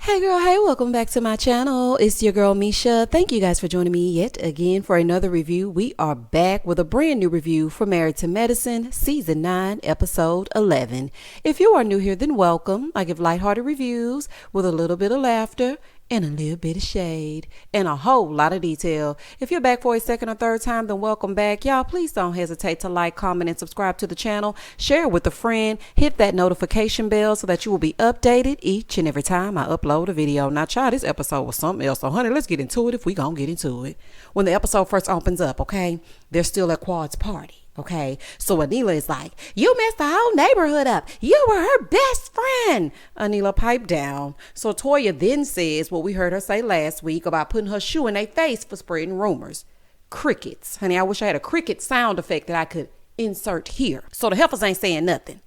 Hey girl, hey, welcome back to my channel. It's your girl Misha. Thank you guys for joining me yet again for another review. We are back with a brand new review for Married to Medicine, Season 9, Episode 11. If you are new here, then welcome. I give lighthearted reviews with a little bit of laughter and a little bit of shade and a whole lot of detail. If you're back for a second or third time, then welcome back. Y'all, please don't hesitate to like, comment, and subscribe to the channel. Share it with a friend. Hit that notification bell so that you will be updated each and every time I upload a video. Now, child, this episode was something else. So, honey, let's get into it if we gonna get into it. When the episode first opens up, okay, they're still at Quad's party. Okay, so Anila is like, you messed the whole neighborhood up. You were her best friend. Anila piped down. So Toya then says what we heard her say last week about putting her shoe in their face for spreading rumors. Crickets. Honey, I wish I had a cricket sound effect that I could insert here. So the heifers ain't saying nothing.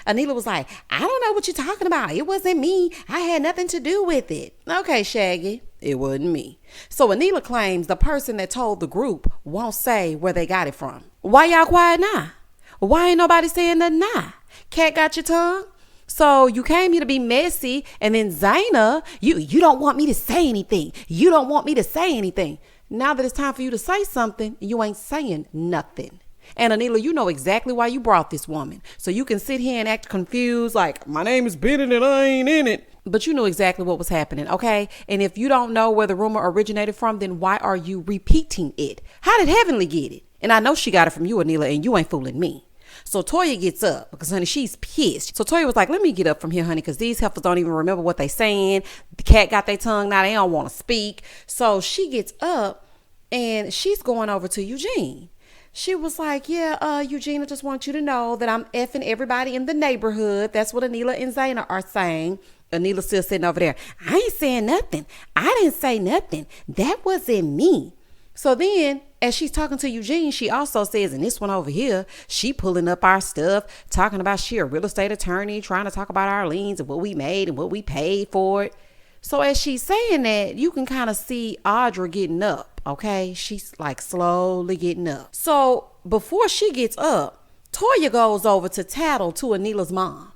Anila was like, I don't know what you're talking about. It wasn't me. I had nothing to do with it. Okay, Shaggy, it wasn't me. So Anila claims the person that told the group won't say where they got it from. Why y'all quiet now? Why ain't nobody saying nothing now? Cat got your tongue? So you came here to be messy, and then Zaina, you don't want me to say anything. You don't want me to say anything. Now that it's time for you to say something, you ain't saying nothing. And Anila, you know exactly why you brought this woman. So you can sit here and act confused like, my name is Bennett and I ain't in it. But you knew exactly what was happening, okay? And if you don't know where the rumor originated from, then why are you repeating it? How did Heavenly get it? And I know she got it from you, Anila, and you ain't fooling me. So Toya gets up because, honey, she's pissed. So Toya was like, let me get up from here, honey, because these heifers don't even remember what they saying. The cat got their tongue. Now they don't want to speak. So she gets up and she's going over to Eugene. She was like, yeah, Eugene, I just want you to know that I'm effing everybody in the neighborhood. That's what Anila and Zaina are saying. Anila still sitting over there. I ain't saying nothing. I didn't say nothing. That wasn't me. So then, as she's talking to Eugene, she also says, and this one over here, she pulling up our stuff, talking about she a real estate attorney, trying to talk about our liens and what we made and what we paid for it. So as she's saying that, you can kind of see Audra getting up, okay? She's like slowly getting up. So before she gets up, Toya goes over to tattle to Anila's mom.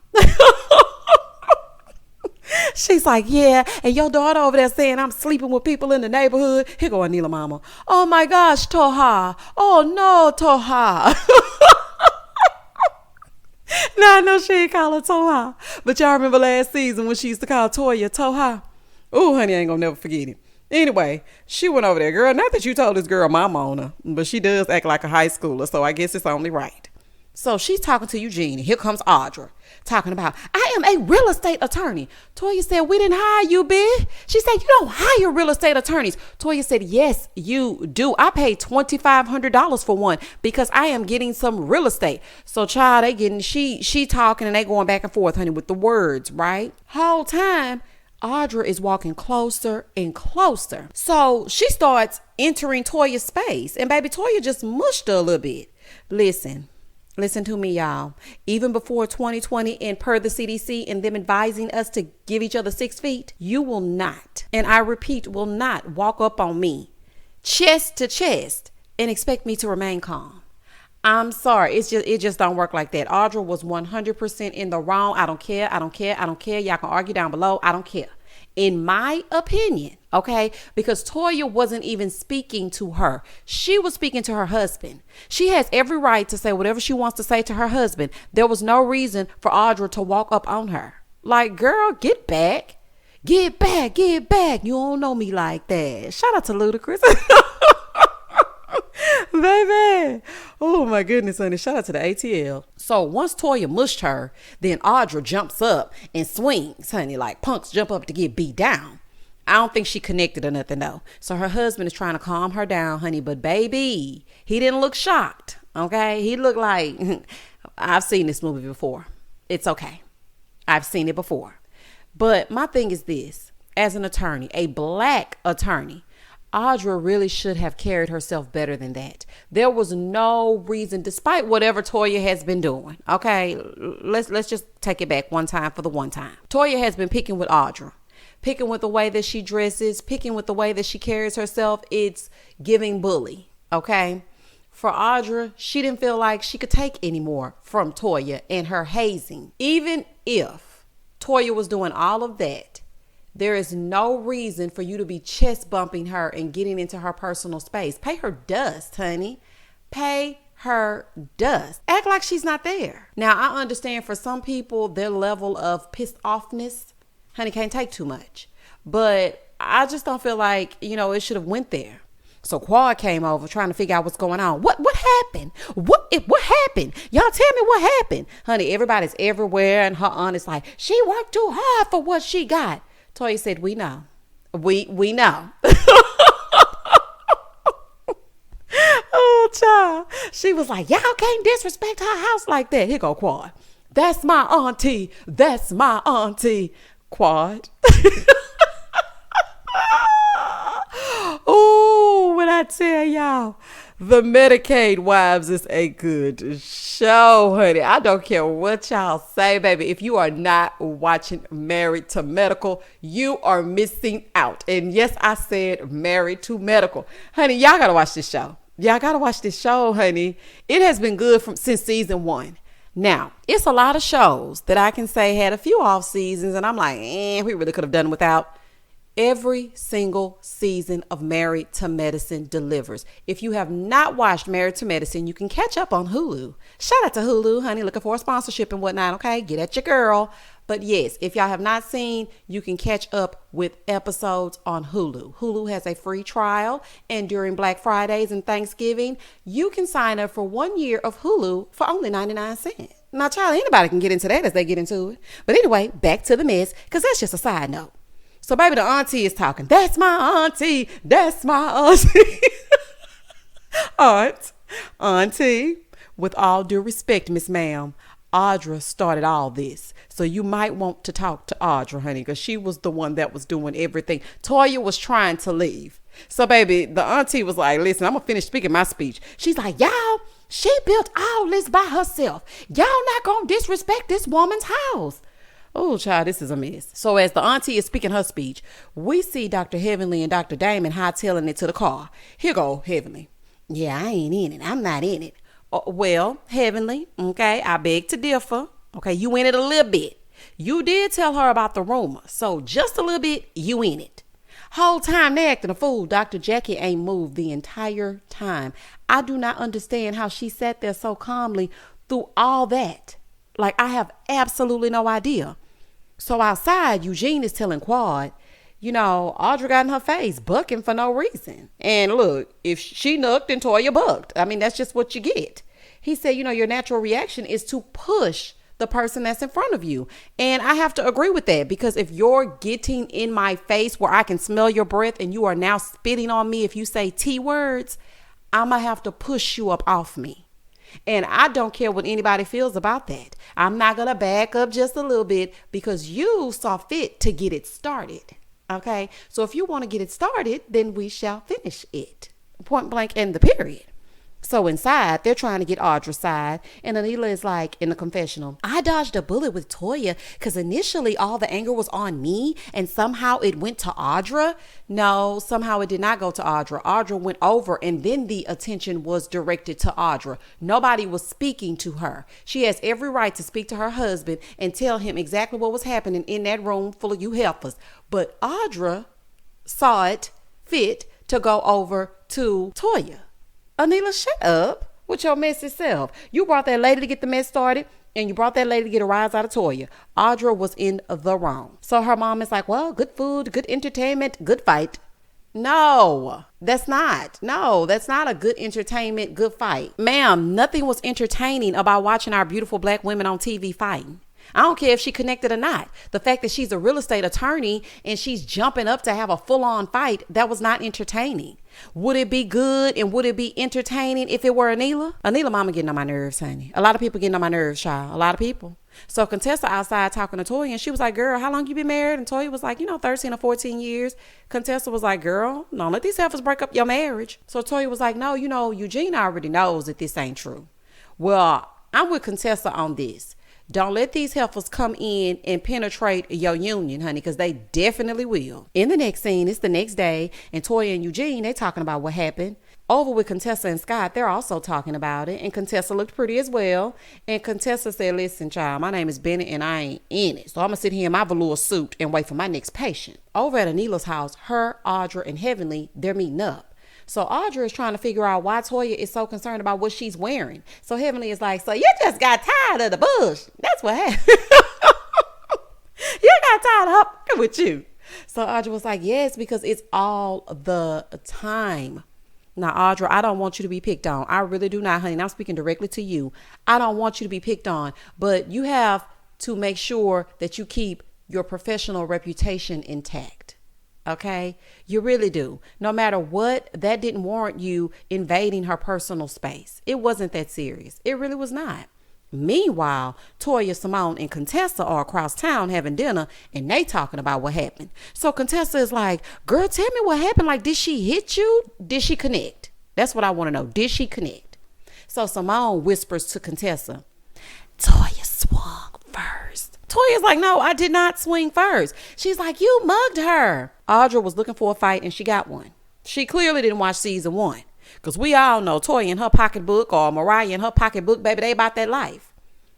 She's like, yeah, and your daughter over there saying I'm sleeping with people in the neighborhood. Here go Anila mama. Oh my gosh, Toha. Oh no, Toha. Now I know she ain't call her Toha, but y'all remember last season when she used to call Toya Toha? Oh, honey, I ain't gonna never forget it. Anyway, she went over there, girl. Not that you told this girl mama on her, but she does act like a high schooler, so I guess it's only right. So she's talking to Eugene, and here comes Audra talking about, I am a real estate attorney. Toya said, we didn't hire you, bitch. She said, you don't hire real estate attorneys. Toya said, yes, you do. I paid $2,500 for one because I am getting some real estate. So child, they getting, she talking and they going back and forth, honey, with the words, right? Whole time, Audra is walking closer and closer. So she starts entering Toya's space, and baby Toya just mushed her a little bit. Listen to me, y'all. Even before 2020 and per the CDC and them advising us to give each other 6 feet, you will not, and I repeat, will not walk up on me chest to chest and expect me to remain calm. I'm sorry. It just don't work like that. Audra was 100% in the wrong. I don't care. Y'all can argue down below. I don't care. In my opinion, okay, because Toya wasn't even speaking to her. She was speaking to her husband. She has every right to say whatever she wants to say to her husband. There was no reason for Audra to walk up on her. Like, girl, get back. Get back. You don't know me like that. Shout out to Ludacris. Baby. Oh my goodness, honey. Shout out to the ATL. So once Toya mushed her, then Audra jumps up and swings, honey, like punks jump up to get beat down. I don't think she connected or nothing though. So her husband is trying to calm her down, honey, but baby, he didn't look shocked. Okay. He looked like, I've seen this movie before. It's okay. I've seen it before. But my thing is this, as an attorney, a black attorney, Audra really should have carried herself better than that. There was no reason, despite whatever Toya has been doing. Okay, let's just take it back one time for the one time. Toya has been picking with Audra, picking with the way that she dresses, picking with the way that she carries herself. It's giving bully. Okay, for Audra, she didn't feel like she could take any more from Toya and her hazing. Even if Toya was doing all of that, There is no reason for you to be chest bumping her and getting into her personal space. Pay her dust, honey. Pay her dust. Act like she's not there. Now, I understand for some people, their level of pissed offness, honey, can't take too much. But I just don't feel like, it should have went there. So Quad came over trying to figure out what's going on. What happened? What happened? Y'all tell me what happened. Honey, everybody's everywhere, and her aunt is like, she worked too hard for what she got. Toya said, we know. We know. Oh, child. She was like, y'all can't disrespect her house like that. Here go Quad. That's my auntie. That's my auntie. Quad. Oh, when I tell y'all, the Medicaid Wives is a good show, honey. I don't care what y'all say, baby. If you are not watching Married to Medical, you are missing out. And yes, I said Married to Medical. Honey, y'all got to watch this show. Y'all got to watch this show, honey. It has been good since season 1. Now, it's a lot of shows that I can say had a few off seasons, and I'm like, we really could have done without. Every single season of Married to Medicine delivers. If you have not watched Married to Medicine, you can catch up on Hulu. Shout out to Hulu, honey, looking for a sponsorship and whatnot, okay? Get at your girl. But yes, if y'all have not seen, you can catch up with episodes on Hulu. Hulu has a free trial, and during Black Fridays and Thanksgiving, you can sign up for 1 year of Hulu for only 99 cents. Now, child, anybody can get into that as they get into it. But anyway, back to the mess, because that's just a side note. So, baby, the auntie is talking. That's my auntie. That's my auntie. Auntie, with all due respect, Miss Ma'am, Audra started all this. So you might want to talk to Audra, honey, because she was the one that was doing everything. Toya was trying to leave. So, baby, the auntie was like, listen, I'm going to finish speaking my speech. She's like, y'all, she built all this by herself. Y'all not going to disrespect this woman's house. Oh, child, this is a mess. So as the auntie is speaking her speech, we see Dr. Heavenly and Dr. Damon hightailing it to the car. Here go, Heavenly. Yeah, I ain't in it. I'm not in it. Well, Heavenly, okay, I beg to differ. Okay, you in it a little bit. You did tell her about the rumor. So just a little bit, you in it. Whole time they acting a fool. Dr. Jackie ain't moved the entire time. I do not understand how she sat there so calmly through all that. Like, I have absolutely no idea. So outside, Eugene is telling Quad, Audra got in her face, bucking for no reason. And look, if she nucked, then Toya bucked. I mean, that's just what you get. He said, your natural reaction is to push the person that's in front of you. And I have to agree with that, because if you're getting in my face where I can smell your breath and you are now spitting on me if you say T words, I'm going to have to push you up off me. And I don't care what anybody feels about that. I'm not going to back up just a little bit because you saw fit to get it started. Okay. So if you want to get it started, then we shall finish it. Point blank and the period. So inside, they're trying to get Audra's side. And Anila is like, in the confessional, I dodged a bullet with Toya because initially all the anger was on me and somehow it went to Audra. No, somehow it did not go to Audra. Audra went over and then the attention was directed to Audra. Nobody was speaking to her. She has every right to speak to her husband and tell him exactly what was happening in that room full of you heifers. But Audra saw it fit to go over to Toya. Anila, shut up with your messy self. You brought that lady to get the mess started, and you brought that lady to get a rise out of Toya. Audra was in the wrong. So her mom is like, well, good food, good entertainment, good fight. No, that's not. No, that's not a good entertainment, good fight. Ma'am, nothing was entertaining about watching our beautiful black women on TV fighting. I don't care if she connected or not. The fact that she's a real estate attorney and she's jumping up to have a full-on fight, that was not entertaining. Would it be good and would it be entertaining if it were Anila? Anila mama getting on my nerves, honey. A lot of people getting on my nerves, child. A lot of people. So Contessa outside talking to Toya, and she was like, girl, how long you been married? And Toya was like, 13 or 14 years. Contessa was like, girl, don't let these heifers break up your marriage. So Toya was like, no, Eugene already knows that this ain't true. Well, I'm with Contessa on this. Don't let these heifers come in and penetrate your union, honey, because they definitely will. In the next scene, it's the next day, and Toya and Eugene, they talking about what happened. Over with Contessa and Scott, they're also talking about it, and Contessa looked pretty as well. And Contessa said, listen, child, my name is Bennett, and I ain't in it. So I'm going to sit here in my velour suit and wait for my next patient. Over at Anila's house, her, Audra, and Heavenly, they're meeting up. So Audra is trying to figure out why Toya is so concerned about what she's wearing. So Heavenly is like, so you just got tired of the bush. That's what happened. You got tired of hopping with you. So Audra was like, yes, because it's all the time. Now, Audra, I don't want you to be picked on. I really do not, honey. And I'm speaking directly to you. I don't want you to be picked on, but you have to make sure that you keep your professional reputation intact. Okay? You really do. No matter what, that didn't warrant you invading her personal space. It wasn't that serious. It really was not. Meanwhile, Toya, Simone, and Contessa are across town having dinner, and they talking about what happened. So Contessa is like, girl, tell me what happened. Like, did she hit you? Did she connect? That's what I want to know. Did she connect? So Simone whispers to Contessa, Toya swung first. Toya's like, no, I did not swing first. She's like, you mugged her. Audra was looking for a fight, and she got one. She clearly didn't watch season 1. Because we all know Toya in her pocketbook or Mariah in her pocketbook, baby, they about that life.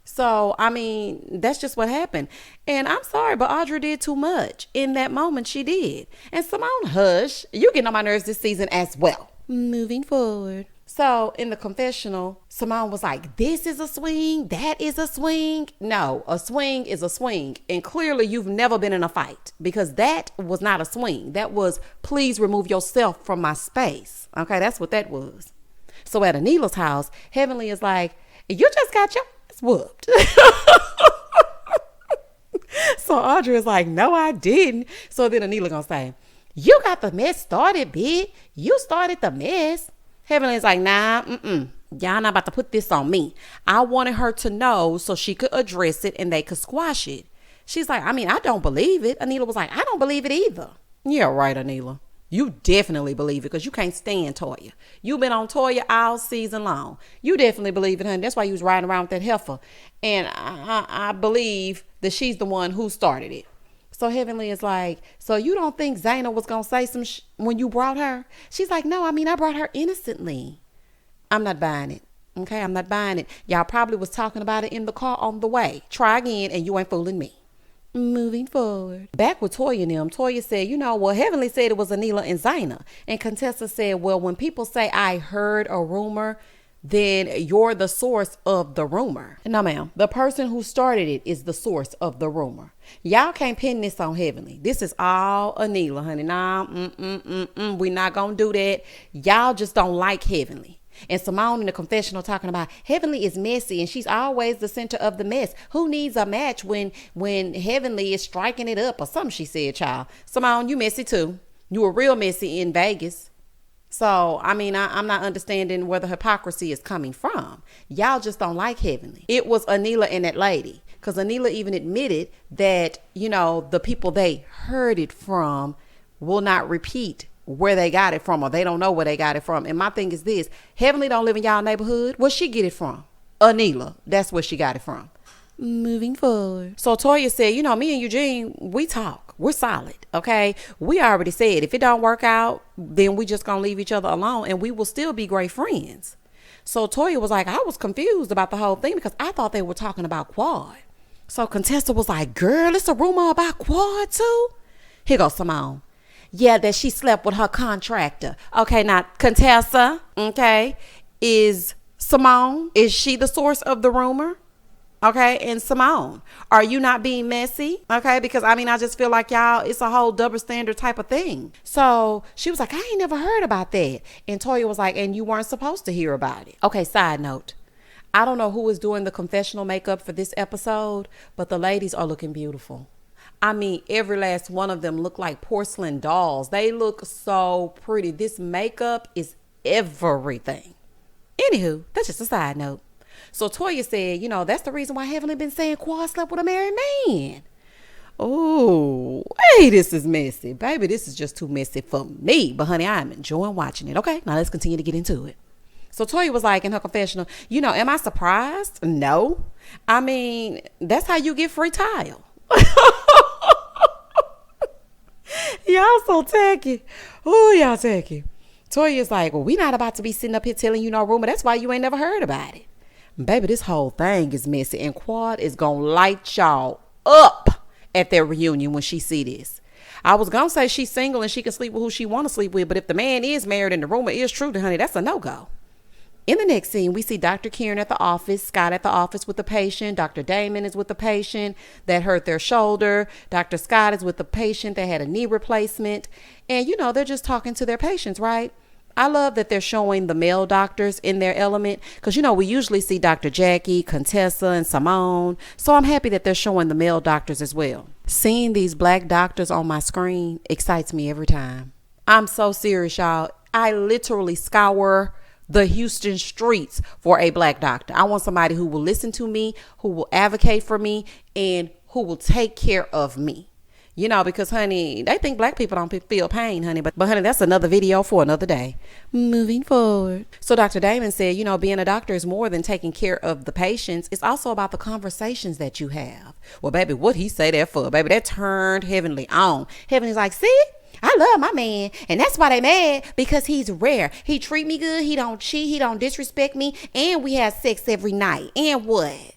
So, I mean, that's just what happened. And I'm sorry, but Audra did too much. In that moment, she did. And Simone, hush. You getting on my nerves this season as well. Moving forward. So, in the confessional, Simone was like, this is a swing. That is a swing. No, a swing is a swing. And clearly, you've never been in a fight. Because that was not a swing. That was, please remove yourself from my space. Okay, that's what that was. So, at Anila's house, Heavenly is like, you just got your ass whooped. So, Audra is like, no, I didn't. So, then Anila gonna say, you got the mess started, bitch. You started the mess. Heavenly is like, nah, y'all not about to put this on me. I wanted her to know so she could address it and they could squash it. She's like, I mean, I don't believe it. Anila was like, I don't believe it either. Yeah, right, Anila. You definitely believe it because you can't stand Toya. You've been on Toya all season long. You definitely believe it, honey. That's why you was riding around with that heifer. And I believe that she's the one who started it. So Heavenly is like, so you don't think Zaina was going to say some when you brought her? She's like, no, I mean, I brought her innocently. I'm not buying it. Okay, I'm not buying it. Y'all probably was talking about it in the car on the way. Try again and you ain't fooling me. Moving forward. Back with Toya and them, Toya said, you know, well, Heavenly said it was Anila and Zaina. And Contessa said, well, when people say I heard a rumor, then you're the source of the rumor. No, ma'am. The person who started it is the source of the rumor. Y'all can't pin this on Heavenly. This is all Anila, honey. Nah, we not gonna do that. Y'all just don't like Heavenly. And Simone in the confessional talking about Heavenly is messy and she's always the center of the mess. Who needs a match when Heavenly is striking it up or something, she said, child. Simone, you messy too. You were real messy in Vegas. So, I mean, I'm not understanding where the hypocrisy is coming from. Y'all just don't like Heavenly. It was Anila and that lady. Because Anila even admitted that, you know, the people they heard it from will not repeat where they got it from, or they don't know where they got it from. And my thing is this, Heavenly don't live in y'all neighborhood. Where she get it from? Anila. That's where she got it from. Moving forward. So Toya said, you know, me and Eugene, we talk. We're solid. Okay. We already said if it don't work out, then we just gonna leave each other alone and we will still be great friends. So Toya was like, I was confused about the whole thing because I thought they were talking about Quad. So Contessa was like, girl, it's a rumor about Quad too. Here goes Simone. Yeah, that she slept with her contractor. Okay, now Contessa, okay, is Simone, is she the source of the rumor? Okay, and Simone, are you not being messy? Okay, because I mean, I just feel like y'all, it's a whole double standard type of thing. So she was like, I ain't never heard about that. And Toya was like, and you weren't supposed to hear about it. Okay, side note. I don't know who is doing the confessional makeup for this episode, but the ladies are looking beautiful. I mean, every last one of them look like porcelain dolls. They look so pretty. This makeup is everything. Anywho, that's just a side note. So Toya said, you know, that's the reason why I haven't been saying Quad slept with a married man. Oh, hey, this is messy. Baby, this is just too messy for me. But honey, I am enjoying watching it. Okay, now let's continue to get into it. So Toya was like in her confessional, am I surprised? No. I mean, that's how you get free tile. Y'all so tacky. Oh, y'all tacky. Toya's like, well, we not about to be sitting up here telling you no rumor. That's why you ain't never heard about it. Baby, this whole thing is messy, and Quad is gonna light y'all up at their reunion when she see this. I was gonna say she's single and she can sleep with who she want to sleep with, but if the man is married and the rumor is true, then honey, that's a no-go. In the next scene, we see Dr. Kieran at the office, Scott at the office with the patient, Dr. Damon is with the patient that hurt their shoulder, Dr. Scott is with the patient that had a knee replacement, and they're just talking to their patients, right? I love that they're showing the male doctors in their element because, we usually see Dr. Jackie, Contessa, and Simone. So I'm happy that they're showing the male doctors as well. Seeing these black doctors on my screen excites me every time. I'm so serious, y'all. I literally scour the Houston streets for a black doctor. I want somebody who will listen to me, who will advocate for me, and who will take care of me. Because, honey, they think black people don't feel pain, honey. But honey, that's another video for another day. Moving forward. So Dr. Damon said, being a doctor is more than taking care of the patients. It's also about the conversations that you have. Well, baby, what he say that for? Baby, that turned Heavenly on. Heavenly's like, see? I love my man, and that's why they mad, because he's rare. He treat me good, he don't cheat, he don't disrespect me, and we have sex every night. And what?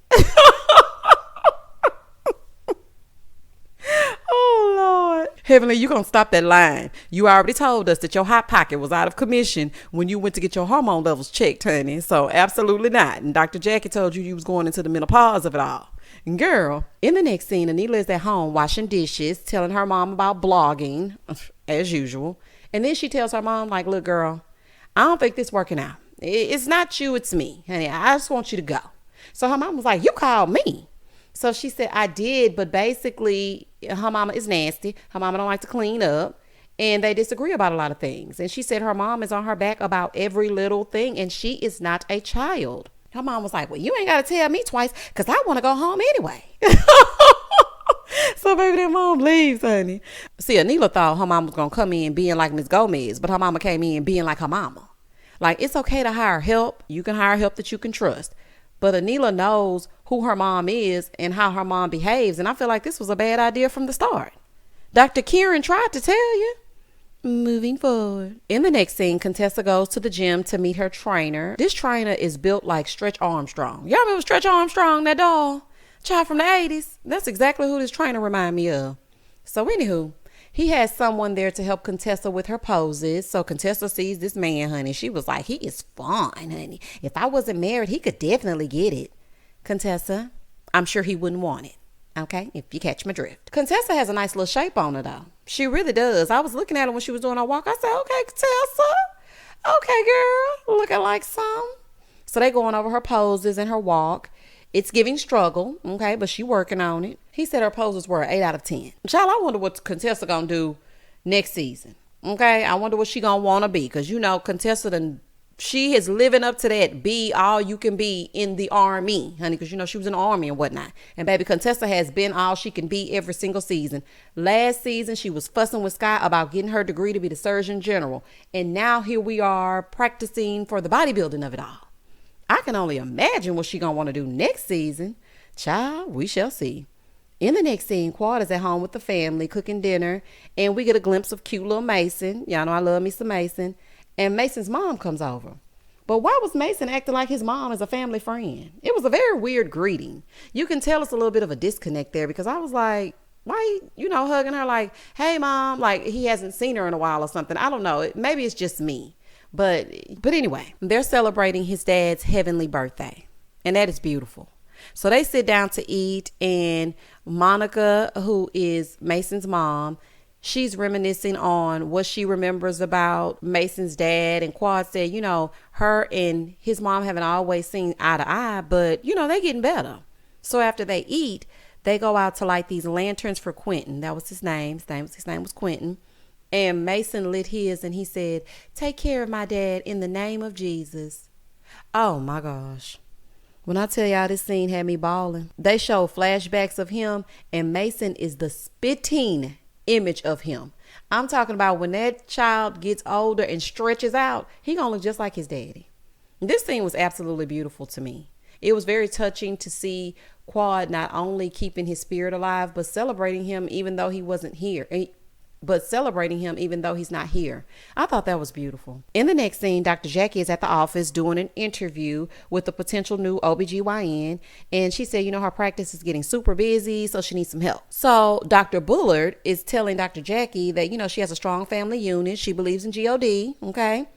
Oh, Lord. Heavenly, you gonna stop that line. You already told us that your hot pocket was out of commission when you went to get your hormone levels checked, honey. So absolutely not. And Dr. Jackie told you was going into the menopause of it all. Girl, in the next scene, Anila is at home washing dishes, telling her mom about blogging, as usual. And then she tells her mom, like, look, girl, I don't think this working out. It's not you, it's me. Honey, I just want you to go. So her mom was like, you called me. So she said, I did, but basically her mama is nasty. Her mama don't like to clean up, and they disagree about a lot of things. And she said her mom is on her back about every little thing, and she is not a child. Her mom was like, well, you ain't got to tell me twice because I want to go home anyway. So baby, that mom leaves, honey. See, Anila thought her mom was going to come in being like Miss Gomez, but her mama came in being like her mama. Like, it's okay to hire help. You can hire help that you can trust. But Anila knows who her mom is and how her mom behaves. And I feel like this was a bad idea from the start. Dr. Kieran tried to tell you. Moving forward. In the next scene, Contessa goes to the gym to meet her trainer. This trainer is built like Stretch Armstrong. Y'all remember Stretch Armstrong, that doll? Child from the 80s. That's exactly who this trainer remind me of. So anywho, he has someone there to help Contessa with her poses. So Contessa sees this man, honey. She was like, he is fine, honey. If I wasn't married, he could definitely get it. Contessa, I'm sure he wouldn't want it. Okay, if you catch my drift. Contessa has a nice little shape on her, though. She really does. I was looking at her when she was doing her walk. I said, okay, Contessa. Okay, girl. Looking like some. So they going over her poses and her walk. It's giving struggle, okay, but she working on it. He said her poses were an 8 out of 10. Child, I wonder what Contessa gonna do next season, okay? I wonder what she gonna want to be, because, Contessa she is living up to that be all you can be in the army, honey, because, she was in the army and whatnot. And baby, Contessa has been all she can be every single season. Last season, she was fussing with Scott about getting her degree to be the Surgeon General. And now here we are practicing for the bodybuilding of it all. I can only imagine what she gonna want to do next season. Child, we shall see. In the next scene, Quad is at home with the family cooking dinner, and we get a glimpse of cute little Mason. Y'all know I love me some Mason. And Mason's mom comes over. But why was Mason acting like his mom is a family friend? It was a very weird greeting. You can tell it's a little bit of a disconnect there, because I was like, why, hugging her like, hey, mom, like he hasn't seen her in a while or something. I don't know. Maybe it's just me. But anyway, they're celebrating his dad's heavenly birthday, and that is beautiful. So they sit down to eat, and Monica, who is Mason's mom, she's reminiscing on what she remembers about Mason's dad. And Quad said, her and his mom haven't always seen eye to eye, but, they getting better. So after they eat, they go out to light these lanterns for Quentin. That was his name. His name was Quentin. And Mason lit his, and he said, take care of my dad in the name of Jesus. Oh, my gosh. When I tell y'all, this scene had me bawling. They show flashbacks of him, and Mason is the spitting image of him. I'm talking about when that child gets older and stretches out, he gonna look just like his daddy. This scene was absolutely beautiful to me. It was very touching to see Quad not only keeping his spirit alive, but celebrating him even though he wasn't here. But celebrating him even though he's not here. I thought that was beautiful. In the next scene, Dr. Jackie is at the office doing an interview with a potential new OBGYN. And she said, her practice is getting super busy, so she needs some help. So Dr. Bullard is telling Dr. Jackie that, she has a strong family unit. She believes in God, okay?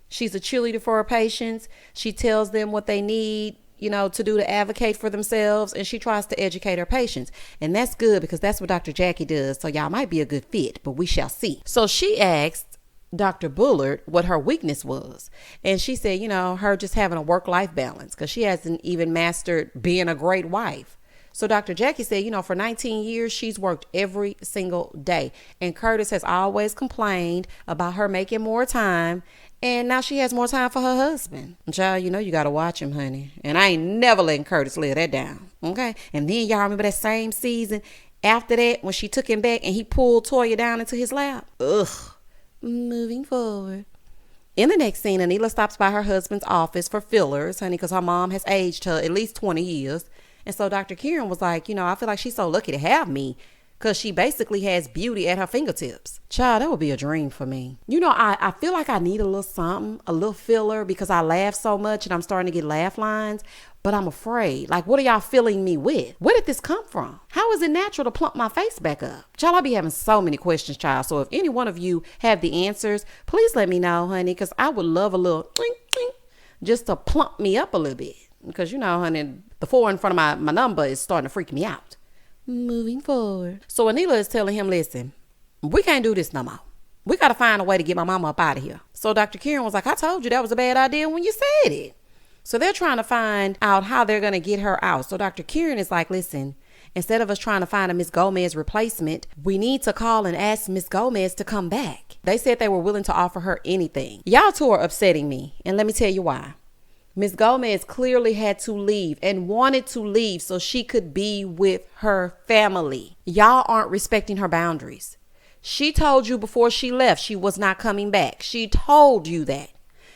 She's a cheerleader for her patients. She tells them what they need, to do to advocate for themselves, and she tries to educate her patients. And that's good because that's what Dr. Jackie does. So y'all might be a good fit, but we shall see. So she asked Dr. Bullard what her weakness was. And she said, her just having a work-life balance because she hasn't even mastered being a great wife. So Dr. Jackie said, for 19 years, she's worked every single day. And Curtis has always complained about her making more time. And now she has more time for her husband. Child, you got to watch him, honey. And I ain't never letting Curtis live that down. Okay. And then y'all remember that same season after that when she took him back and he pulled Toya down into his lap? Ugh. Moving forward. In the next scene, Anila stops by her husband's office for fillers, honey, because her mom has aged her at least 20 years. And so Dr. Kieran was like, I feel like she's so lucky to have me because she basically has beauty at her fingertips. Child, that would be a dream for me. I feel like I need a little something, a little filler because I laugh so much and I'm starting to get laugh lines. But I'm afraid. Like, what are y'all filling me with? Where did this come from? How is it natural to plump my face back up? Child, I be having so many questions, child. So if any one of you have the answers, please let me know, honey, because I would love a little just to plump me up a little bit. Because, honey, the 4 in front of my number is starting to freak me out. Moving forward. So Anila is telling him, listen, we can't do this no more. We got to find a way to get my mama up out of here. So Dr. Kieran was like, I told you that was a bad idea when you said it. So they're trying to find out how they're going to get her out. So Dr. Kieran is like, listen, instead of us trying to find a Miss Gomez replacement, we need to call and ask Miss Gomez to come back. They said they were willing to offer her anything. Y'all two are upsetting me. And let me tell you why. Miss Gomez clearly had to leave and wanted to leave so she could be with her family. Y'all aren't respecting her boundaries. She told you before she left she was not coming back. She told you that.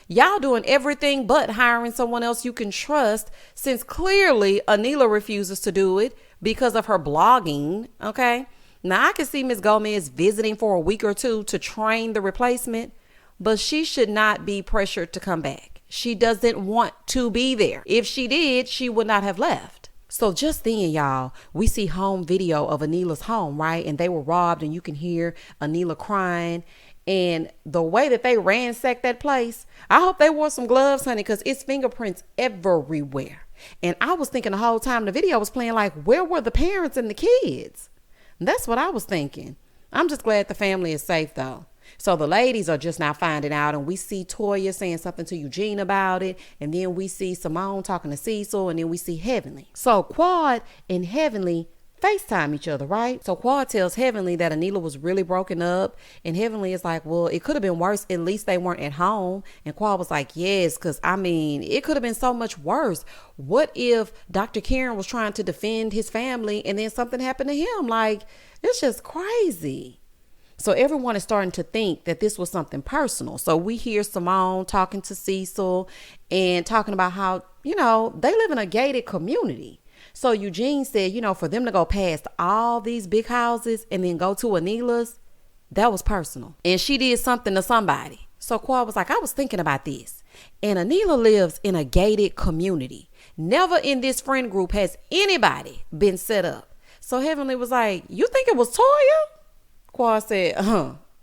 Y'all doing everything but hiring someone else you can trust since clearly Anila refuses to do it because of her blogging, okay? Now, I can see Miss Gomez visiting for a week or two to train the replacement, but she should not be pressured to come back. She doesn't want to be there. If she did, she would not have left. So just then, y'all, we see home video of Anila's home, right? And they were robbed and you can hear Anila crying. And the way that they ransacked that place, I hope they wore some gloves, honey, because it's fingerprints everywhere. And I was thinking the whole time the video was playing, like, where were the parents and the kids? And that's what I was thinking. I'm just glad the family is safe, though. So the ladies are just now finding out, and we see Toya saying something to Eugene about it, and then we see Simone talking to Cecil, and then we see Heavenly. So Quad and Heavenly FaceTime each other, right? So Quad tells Heavenly that Anila was really broken up, and Heavenly is like, well, it could have been worse. At least they weren't at home. And Quad was like, yes, because it could have been so much worse. What if Dr. Kieran was trying to defend his family and then something happened to him? Like, it's just crazy. So everyone is starting to think that this was something personal. So we hear Simone talking to Cecil and talking about how, they live in a gated community. So Eugene said, for them to go past all these big houses and then go to Anila's, that was personal. And she did something to somebody. So Quad was like, I was thinking about this. And Anila lives in a gated community. Never in this friend group has anybody been set up. So Heavenly was like, you think it was Toya? Quad said,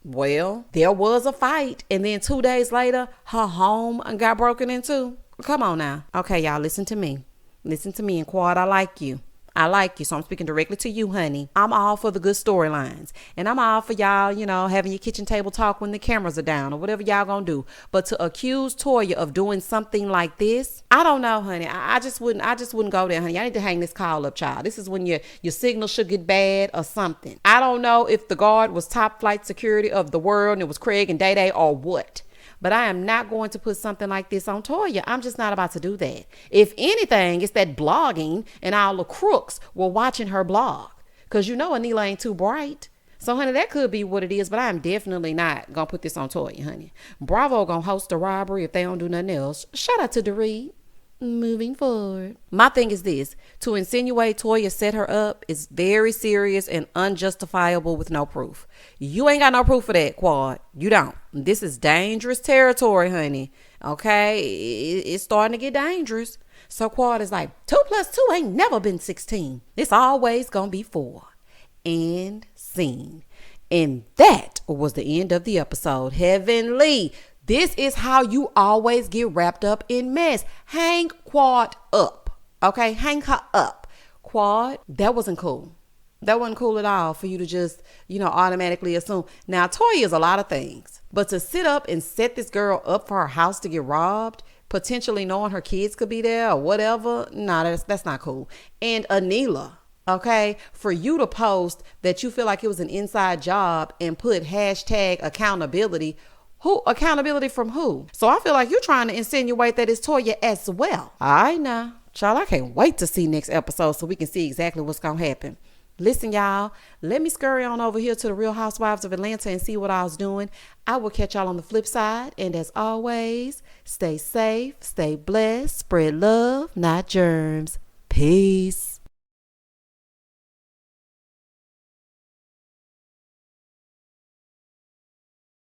well, there was a fight. And then 2 days later, her home got broken into. Come on now. Okay, y'all, listen to me. Listen to me. And Quad, I like you. So I'm speaking directly to you, honey. I'm all for the good storylines. And I'm all for y'all, having your kitchen table talk when the cameras are down or whatever y'all gonna do. But to accuse Toya of doing something like this, I don't know, honey. I just wouldn't go there, honey. I need to hang this call up, child. This is when your signal should get bad or something. I don't know if the guard was top flight security of the world and it was Craig and Day Day or what. But I am not going to put something like this on Toya. I'm just not about to do that. If anything, it's that blogging and all the crooks were watching her blog. Because Anila ain't too bright. So, honey, that could be what it is, but I'm definitely not going to put this on Toya, honey. Bravo going to host a robbery if they don't do nothing else. Shout out to Dorit. Moving forward. My thing is this. To insinuate Toya set her up is very serious and unjustifiable with no proof. You ain't got no proof of that, Quad. You don't. This is dangerous territory, honey. Okay? It's starting to get dangerous. So Quad is like, 2 + 2 ain't never been 16. It's always going to be 4. And scene. And that was the end of the episode. Heavenly. This is how you always get wrapped up in mess. Hang Quad up. Okay? Hang her up. Quad, that wasn't cool. That wasn't cool at all for you to just, automatically assume. Now, Toya is a lot of things. But to sit up and set this girl up for her house to get robbed, potentially knowing her kids could be there or whatever, that's not cool. And Anila, okay, for you to post that you feel like it was an inside job and put hashtag accountability. Who? Accountability from who? So I feel like you're trying to insinuate that it's Toya as well. All right now. Child, I can't wait to see next episode so we can see exactly what's going to happen. Listen, y'all, let me scurry on over here to the Real Housewives of Atlanta and see what I was doing. I will catch y'all on the flip side. And as always, stay safe, stay blessed, spread love, not germs. Peace.